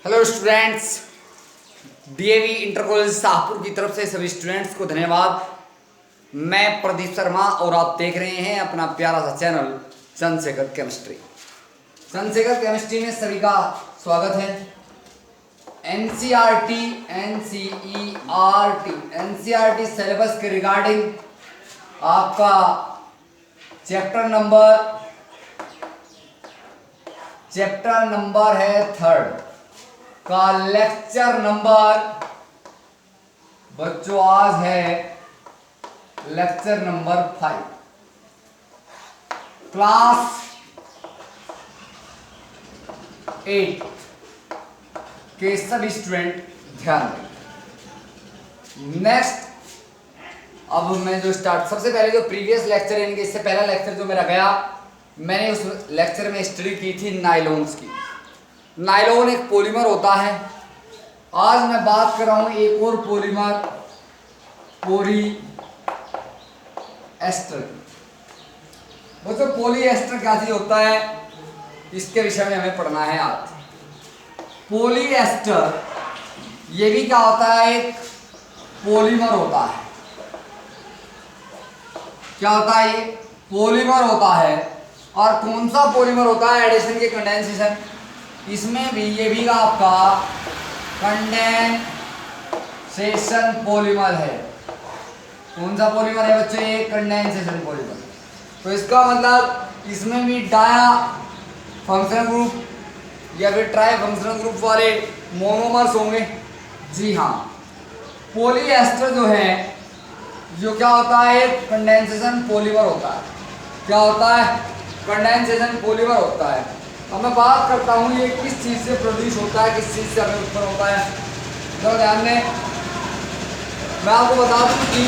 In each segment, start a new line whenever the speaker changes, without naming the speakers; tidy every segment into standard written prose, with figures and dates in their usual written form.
Hello students, DAV inter college Shahpur की तरफ से सभी स्टूडेंट्स को धन्यवाद। मैं प्रदीप शर्मा और आप देख रहे हैं अपना प्यारा सा channel Chandrashekhar chemistry. Chandrashekhar chemistry में सभी का स्वागत है। एनसीईआरटी सिलेबस के रिगार्डिंग आपका चैप्टर नंबर है 3 का लेक्चर नंबर बच्चों आज है लेक्चर नंबर 5। क्लास 8 के सभी स्टूडेंट ध्यान दें। नेक्स्ट अब मैं जो सबसे पहले जो प्रीवियस लेक्चर यानी कि इससे पहला लेक्चर जो मेरा गया, मैंने उस लेक्चर में स्टडी की थी नायलॉन्स की। नायलॉन एक पॉलीमर होता है। आज मैं बात कर रहा हूं एक और पॉलीमर पॉलीएस्टर की। बच्चों पॉलीएस्टर क्या चीज होता है, इसके विषय में हमें पढ़ना है आज। पॉलीएस्टर ये भी क्या होता है, एक पॉलीमर होता है। क्या होता है, ये पॉलीमर होता है। और कौन सा पॉलीमर होता है, एडिशन के कंडेंसेशन। इसमें भी ये भी आपका कंडेंसेशन पॉलीमर है। कौन सा पॉलीमर है बच्चों, ये कंडेंसेशन पॉलीमर। तो इसका मतलब इसमें भी डाया फंक्शनल ग्रुप या फिर ट्राई फंक्शनल ग्रुप वाले मोनोमर्स होंगे। जी हाँ, पॉलीएस्टर जो है जो क्या होता है, एक कंडेंसेशन पॉलीमर होता है। क्या होता है, कंडेंसेशन पॉलीमर होता है। अब मैं बात करता हूँ ये किस चीज़ से प्रोड्यूस होता है, किस चीज़ से हमें उत्पन्न होता है। तो ध्यान दें, मैं आपको बता दूँ कि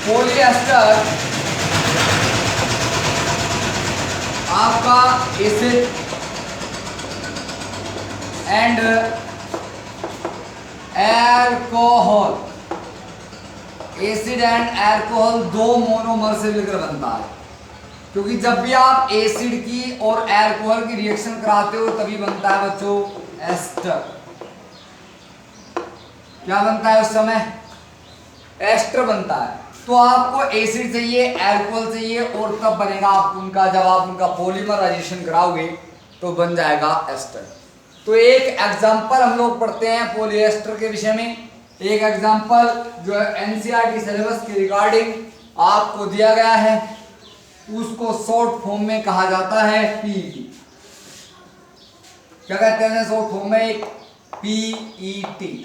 पॉलीएस्टर आपका acid and alcohol, acid and alcohol दो मोनोमर से मिलकर बनता है। क्योंकि जब भी आप एसिड की और अल्कोहल की रिएक्शन कराते हो तभी बनता है बच्चों एस्टर। क्या बनता है उस समय, एस्टर बनता है। तो आपको एसिड चाहिए, अल्कोहल चाहिए और तब बनेगा आपको उनका, जब आप उनका पॉलीमराइजेशन कराओगे तो बन जाएगा एस्टर। तो एक एग्जांपल हम लोग पढ़ते हैं पॉलीएस्टर के विषय में। एक एग्जांपल जो एनसीईआरटी सिलेबस के रिगार्डिंग आपको दिया गया है, उसको शॉर्ट फॉर्म में कहा जाता है पीईटी। क्या कहते हैं शॉर्ट फॉर्म में, एक पीईटी।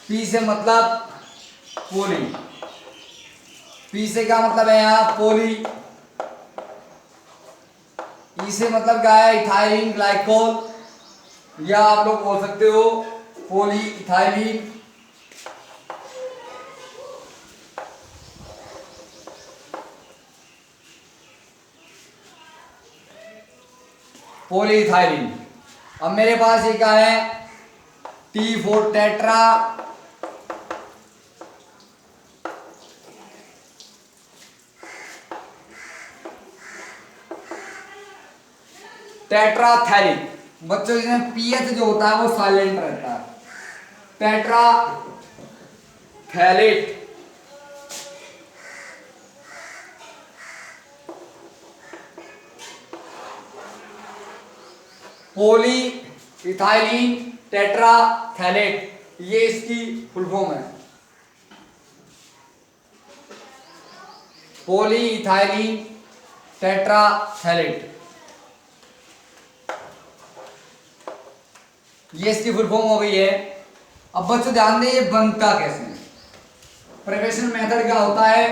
पी से मतलब पोली, पी से क्या मतलब है यहाँ पोली। ई से मतलब क्या है, इथाइलिन ग्लाइकोल, या आप लोग बोल सकते हो पोली इथाइलिन। पॉलीइथाइलिन। अब मेरे पास ये क्या है, T4 टेट्रा टेट्राथैलिक। बच्चों इसमें पीएच जो होता है वो साइलेंट रहता है। टेट्राथैलेट पॉली इथाइलिन टेट्राथैलेट, ये इसकी फुल फॉर्म है। पॉली इथाइलिन टेट्राथैलेट, ये इसकी फुल फॉर्म हो गई है। अब बच्चों ध्यान दें, ये बनता कैसे है। प्रिपरेशन मेथड क्या होता है,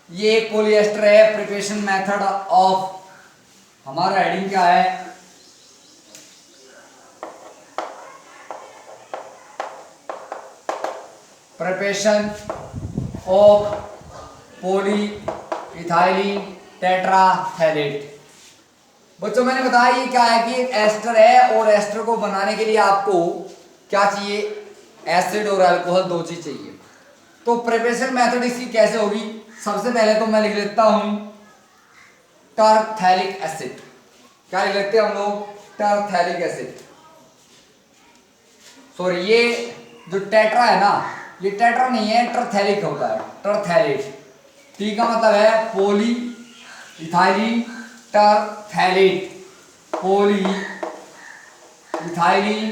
ये एक पॉलीएस्टर है। प्रिपरेशन मेथड ऑफ, हमारा हेडिंग क्या है, प्रिपरेशन ऑफ पॉलीइथाइलिन टेट्राथैलेट। बच्चों मैंने बताया ये क्या है कि एक एस्टर है और एस्टर को बनाने के लिए आपको क्या चाहिए, एसिड और अल्कोहल दो चीज चाहिए। तो प्रिपरेशन मेथड इसकी कैसे होगी, सबसे पहले तो मैं लिख लेता हूं टर्पथैलिक एसिड। क्या लिख लेते हैं हम लोग, टरथैलिक एसिड। सॉरी, ये जो टेट्रा है ना, ये टेट्रा नहीं है, टरथैलिक होता है, टरथैलेट। टी का मतलब है पोली इथाइलिन टरथैलेट, पोली इथाइलिन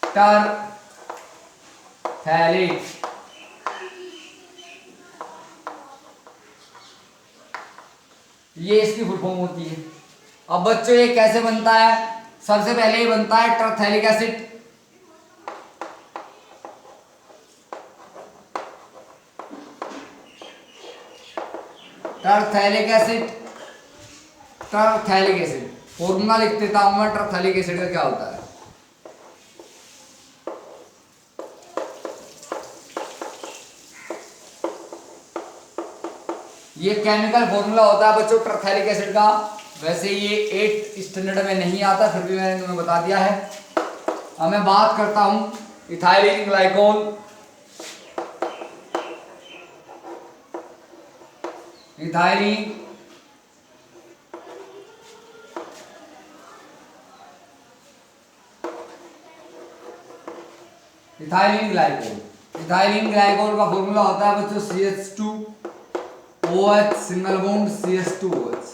टरथैलेट। ये इसकी फुल फॉर्म होती है। अब बच्चों ये कैसे बनता है, सबसे पहले ये बनता है टरथैलिक एसिड। टरथैलिक एसिड, टरथैलिक एसिड फॉर्मूला लिख देता हूं मैं, टरथैलिक एसिड का क्या होता है। ये केमिकल फॉर्मूला होता है बच्चों टरथैलिक एसिड का। वैसे ये 8th स्टैंडर्ड में नहीं आता, फिर भी मैंने तुम्हें बता दिया है। अब मैं बात करता हूं ethylene glycol. Ethylene ethylene glycol, ethylene glycol का फॉर्मूला होता है बच्चों CH2OH सिंगल बॉन्ड CH2OH।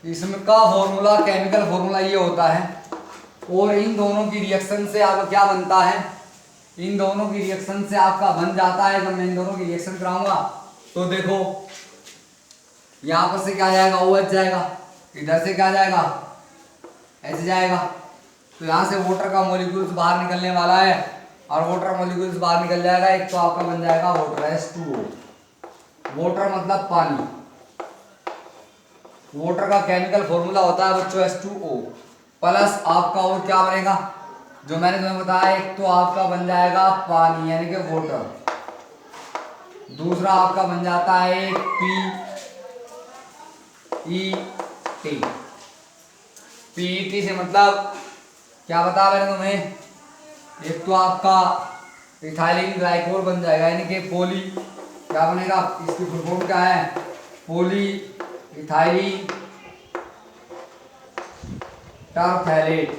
इसमें का फॉर्मूला, केमिकल फॉर्मूला ये होता है। और इन दोनों की रिएक्शन से आपका क्या बनता है, इन दोनों की रिएक्शन से आपका बन जाता है। जब मैं इन दोनों की रिएक्शन कराऊंगा तो देखो, यहां पर से क्या जाएगा, OH जाएगा, इधर से क्या जाएगा, ऐसे जाएगा। तो यहाँ से वाटर का मॉलिक्यूल्स बाहर निकलने वाला है, और वाटर मॉलिक्यूल्स बाहर निकल जाएगा। एक तो आपका बन जाएगा वाटर H2O। वाटर मतलब पानी। वाटर का केमिकल फॉर्मूला होता है बच्चों H2O प्लस आपका और क्या बनेगा, जो मैंने तुम्हें बताया। एक तो आपका बन जाएगा पानी यानी कि वाटर, दूसरा आपका बन जाता है एक PET। PET से मतलब क्या बता मैंने तुम्हें, एक तो आपका इथाइलिन ग्लाइकोल बन जाएगा यानी कि पोली, क्या बनेगा, इसकी फुल फॉर्म क्या है, पोली इथाइलिन टरथैलेट।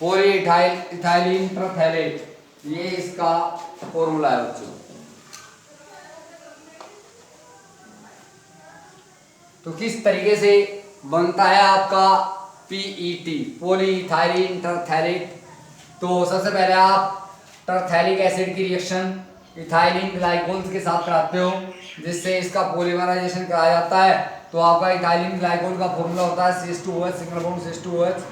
पोली इथाइलिन टरथैलेट, ये इसका फॉर्मूला है बच्चों। तो किस तरीके से बनता है आपका PET, पॉलीइथाइलिन टरथैलेट। तो सबसे पहले आप टरथैलिक एसिड की रिएक्शन इथाइलिन ग्लाइकोल के साथ कराते हो, जिससे इसका पॉलीमराइजेशन कराया जाता है। तो आपका इथाइलिन ग्लाइकोल का फॉर्मूला होता है CH2OH सिंगल बॉन्ड CH2OH,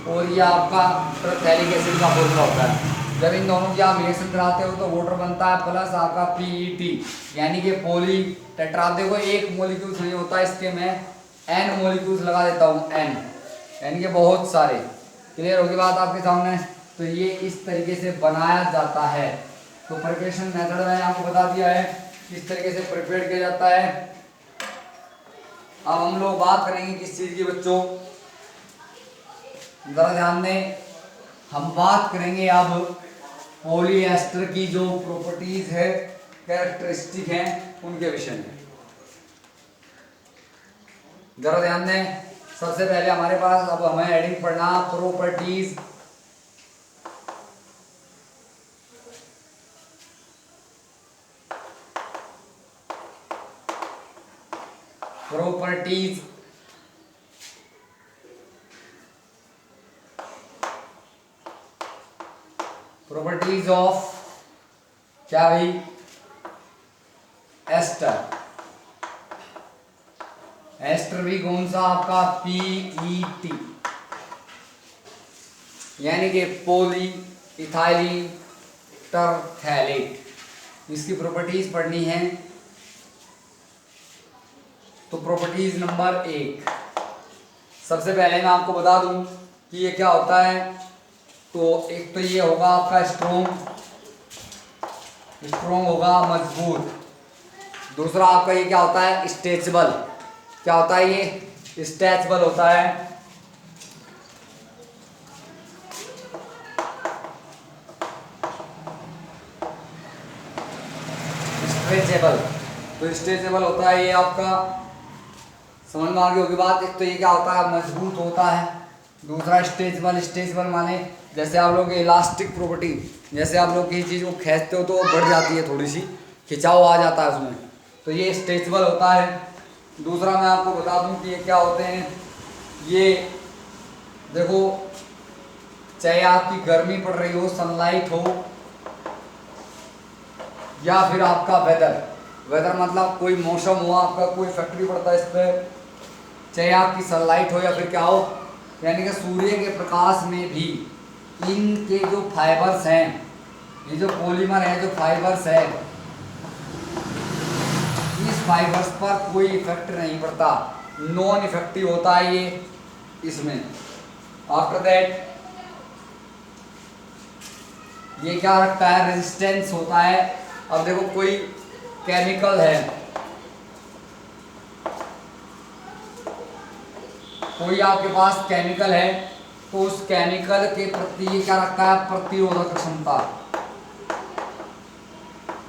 और ये आपका टरथैलिक एसिड का फॉर्मूला होता है। जब इन दोनों की आप रिएक्शन कराते हो तो वाटर बनता है प्लस आपका PET यानी कि पॉली टेट्रा। देखो एक मॉलिक्यूल्स नहीं होता, इसके मैं N मॉलिक्यूल्स लगा देता हूँ, N यानी कि बहुत सारे। क्लियर होगी बात आपके सामने। तो ये इस तरीके से बनाया जाता है। तो प्रिपरेशन मेथड मैंने आपको बता दिया है किस तरीके से प्रिपेयर किया जाता है। अब हम लोग बात करेंगे किस चीज़ की बच्चों, जरा ध्यान दें। हम बात करेंगे अब पॉलीएस्टर की जो प्रॉपर्टीज है, कैरेक्टरिस्टिक हैं, उनके विषय में। जरा ध्यान दें। सबसे पहले हमारे पास अब हमें हेडिंग पढ़ना प्रॉपर्टीज। प्रॉपर्टीज प्रॉपर्टीज ऑफ क्या भाई, एस्टर। एस्टर भी कौन सा आपका PET यानी कि पॉली इथाइलिन टरथैलेट। इसकी प्रॉपर्टीज पढ़नी है। तो प्रॉपर्टीज नंबर 1, सबसे पहले मैं आपको बता दूं कि ये क्या होता है। तो एक तो ये होगा आपका स्ट्रोंग होगा, मजबूत। दूसरा आपका ये क्या होता है, स्ट्रेचेबल। क्या होता है ये, स्ट्रेचेबल होता है। स्ट्रेचेबल, तो स्ट्रेचेबल होता है ये आपका, समझ में आ गई होगी बात। एक तो ये क्या होता है, मजबूत होता है। दूसरा स्ट्रेचेबल, स्ट्रेचेबल माने जैसे आप लोग इलास्टिक प्रॉपर्टी, जैसे आप लोग किसी चीज़ को खींचते हो तो वो बढ़ जाती है, थोड़ी सी खिंचाव आ जाता है उसमें, तो ये स्ट्रेचेबल होता है। दूसरा मैं आपको बता दूं कि ये क्या होते हैं, ये देखो, चाहे आपकी गर्मी पड़ रही हो, सनलाइट हो, या फिर आपका वेदर, वेदर मतलब कोई मौसम हो, आपका कोई फैक्ट्री पड़ता है इस पर, चाहे आपकी सनलाइट हो या फिर क्या हो, यानी कि सूर्य के प्रकाश में भी इनके जो फाइबर्स हैं, ये जो पॉलीमर है, जो फाइबर्स है, इस फाइबर्स पर कोई इफेक्ट नहीं पड़ता, नॉन इफेक्टिव होता है ये इसमें। आफ्टर दैट ये क्या रखता है, रेजिस्टेंस होता है। अब देखो कोई केमिकल है, कोई आपके पास केमिकल है, तो उस केमिकल के प्रति ये क्या रखता है, प्रतिरोधक क्षमता,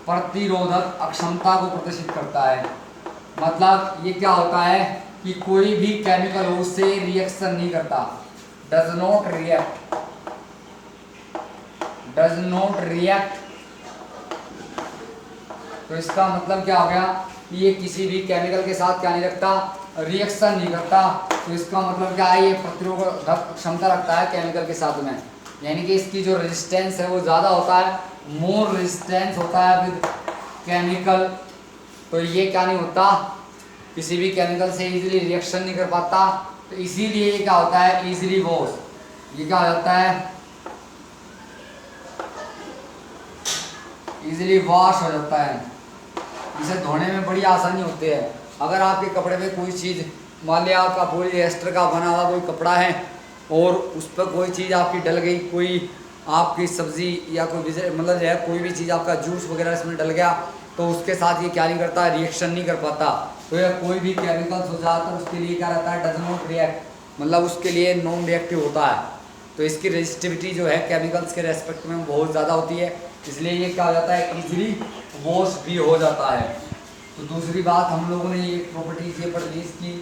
प्रतिरोधक अक्षमता को प्रदर्शित करता है। मतलब ये क्या होता है कि कोई भी केमिकल हो उससे रिएक्शन नहीं करता, does not react, does not react. तो इसका मतलब क्या हो गया कि ये किसी भी केमिकल के साथ क्या नहीं रखता, रिएक्शन नहीं करता। तो इसका मतलब क्या है, ये प्रतिरोधक क्षमता रखता है केमिकल के साथ में, यानी कि इसकी जो रेजिस्टेंस है वो ज़्यादा होता है, मोर रेजिस्टेंस होता है विद केमिकल। तो ये क्या नहीं होता, किसी भी केमिकल से इजीली रिएक्शन नहीं कर पाता, तो इसीलिए ये क्या होता है, इजीली वॉश, ये क्या हो जाता है, इजीली वॉश हो जाता है, इसे धोने में बड़ी आसानी होती है। अगर आपके कपड़े में कोई चीज़, मान लिया आपका पॉलिएस्टर का बना हुआ कोई कपड़ा है और उस पर कोई चीज़ आपकी डल गई, कोई आपकी सब्जी या कोई मतलब जो है कोई भी चीज़, आपका जूस वगैरह इसमें डल गया, तो उसके साथ ये क्या नहीं करता, रिएक्शन नहीं कर पाता। तो यह कोई भी केमिकल्स हो जाता है उसके लिए क्या रहता है, डज नॉट रिएक्ट, मतलब उसके लिए नॉन रिएक्टिव होता है। तो इसकी रेजिस्टिविटी जो है केमिकल्स के रेस्पेक्ट में बहुत ज़्यादा होती है, इसलिए ये क्या हो जाता है, इजीली वॉश भी हो जाता है। तो दूसरी बात हम लोगों ने ये प्रॉपर्टीज ये पढ़ ली इसकी।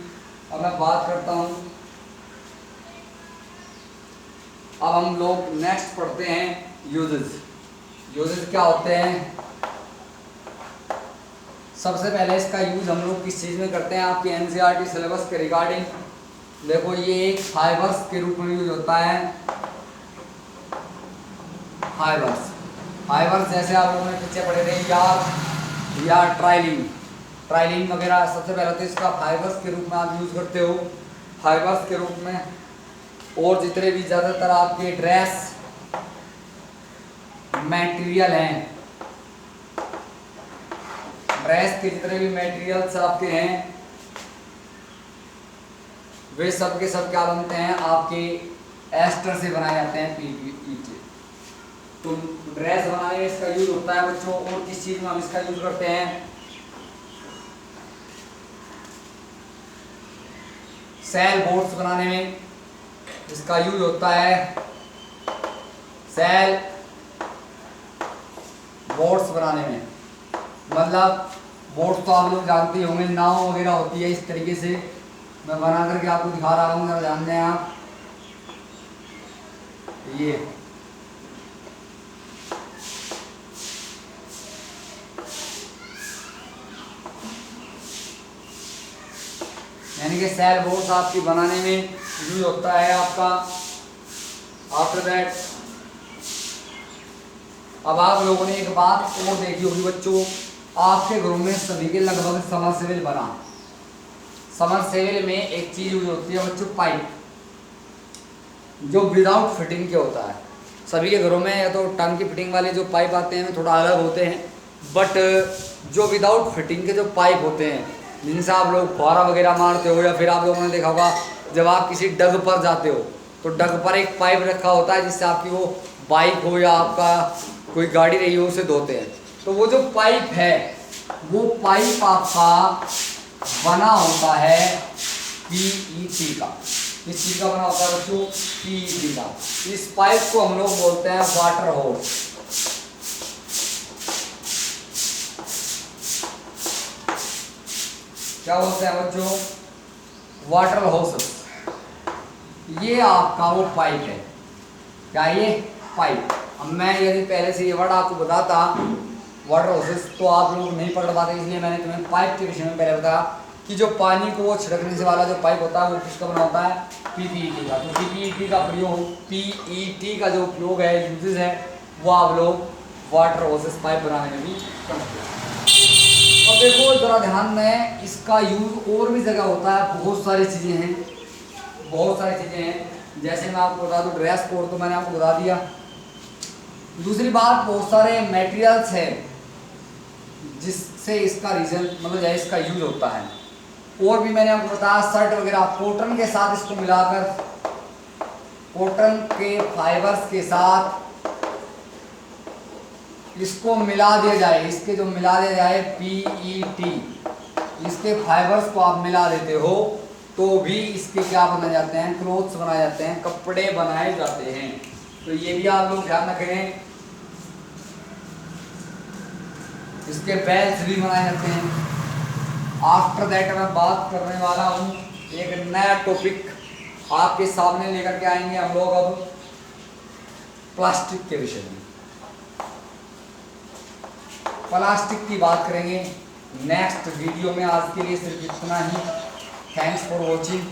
अब मैं बात करता हूँ, अब हम लोग नेक्स्ट पढ़ते हैं यूजेस। यूजेस क्या होते हैं, सबसे पहले इसका यूज हम लोग किस चीज़ में करते हैं, आपके एनसीईआरटी सिलेबस के रिगार्डिंग। देखो ये एक फाइबर्स के रूप में यूज होता है, फाइबर्स, फाइबर्स जैसे आप लोगों ने पीछे पढ़े थे यार, या ट्राइलिन, ट्राइलिन वगैरह, सबसे पहले तो इसका फाइबर्स के रूप में आप यूज़ करते हो, फाइबर्स के रूप में। और जितने भी ज़्यादातर आपके ड्रेस मटेरियल हैं, ड्रेस के जितने भी मटेरियल्स आपके हैं वे सब के सब क्या बनते हैं, आपके एस्टर से बनाए जाते हैं, पीट। तो ड्रेस बनाने में इसका यूज होता है बच्चों। और किस चीज में हम इसका यूज करते हैं, सेल बोर्ड्स बनाने में इसका यूज होता है, सेल बोर्ड्स बनाने में। मतलब बोर्ड तो आप लोग जानते ही होंगे, नाव वगैरह होती है इस तरीके से, मैं बना करके आपको दिखा रहा हूँ, जरा ध्यान दें आप। ये यानी कि सेल बोर्ड्स आपकी बनाने में यूज होता है आपका। आफ्टर दैट अब आप लोगों ने एक बात और देखी होगी बच्चों, आपके घरों में सभी के लगभग समरसेबल बना, समरसेबल में एक चीज यूज होती है बच्चों, पाइप, जो विदाउट फिटिंग के होता है। सभी के घरों में या तो टंग की फिटिंग वाले जो पाइप आते हैं थोड़ा अलग होते हैं, बट जो विदाउट फिटिंग के जो पाइप होते हैं, जिनसे आप लोग फुहारा वगैरह मारते हो, या फिर आप लोगों ने देखा होगा जब आप किसी डग पर जाते हो तो डग पर एक पाइप रखा होता है जिससे आपकी वो बाइक हो या आपका कोई गाड़ी रही हो उसे धोते हैं। तो वो जो पाइप है वो पाइप आपका बना होता है पीईटी का। इस चीज का बना होता है बच्चों पीईटी का। इस पाइप को हम लोग बोलते हैं वाटर होस। क्या बोलते हैं बच्चों? वाटर होस। ये आपका वो पाइप है। क्या ये पाइप? अब मैं यदि पहले से ये वर्ड आपको बताता वाटर होसेस तो आप लोग नहीं पकड़ पाते, इसलिए मैंने तुम्हें पाइप के विषय में पहले बताया कि जो पानी को वो छिड़कने से वाला जो पाइप होता है वो किसका बना होता है? पीईटी का। तो पीईटी का प्रयोग, पीईटी का जो उपयोग है, यूजेस है, वो आप लोग वाटर होसेस पाइप बनाने में भी करते हैं। अब देखो जरा ध्यान में, इसका यूज और भी जगह होता है, बहुत सारी चीजें हैं, बहुत सारी चीजें हैं। जैसे मैं आपको बता दूं ड्रेस कोड तो मैंने आपको बता दिया। दूसरी बात, बहुत सारे मटेरियल्स हैं जिससे इसका रीजन मतलब इसका यूज होता है। और भी मैंने आपको बताया शर्ट वगैरह कॉटन के साथ इसको मिलाकर, कॉटन के फाइबर्स के साथ इसको मिला दिया जाए, इसके जो मिला दिया जाए पीईटी, इसके फाइबर्स को आप मिला देते हो तो भी इसके क्या बनाए जाते हैं? क्लोथ्स बनाए जाते हैं, कपड़े बनाए जाते हैं। तो ये भी आप लोग ध्यान रखें। इसके बेल्ट भी बनाए जाते हैं। आफ्टर दैट मैं बात करने वाला हूँ एक नया टॉपिक आपके सामने लेकर के आएंगे हम लोग अब प्लास्टिक के विषय में। प्लास्टिक की बात करेंगे नेक्स्ट वीडियो में। आज के लिए सिर्फ इतना ही। Thanks for watching.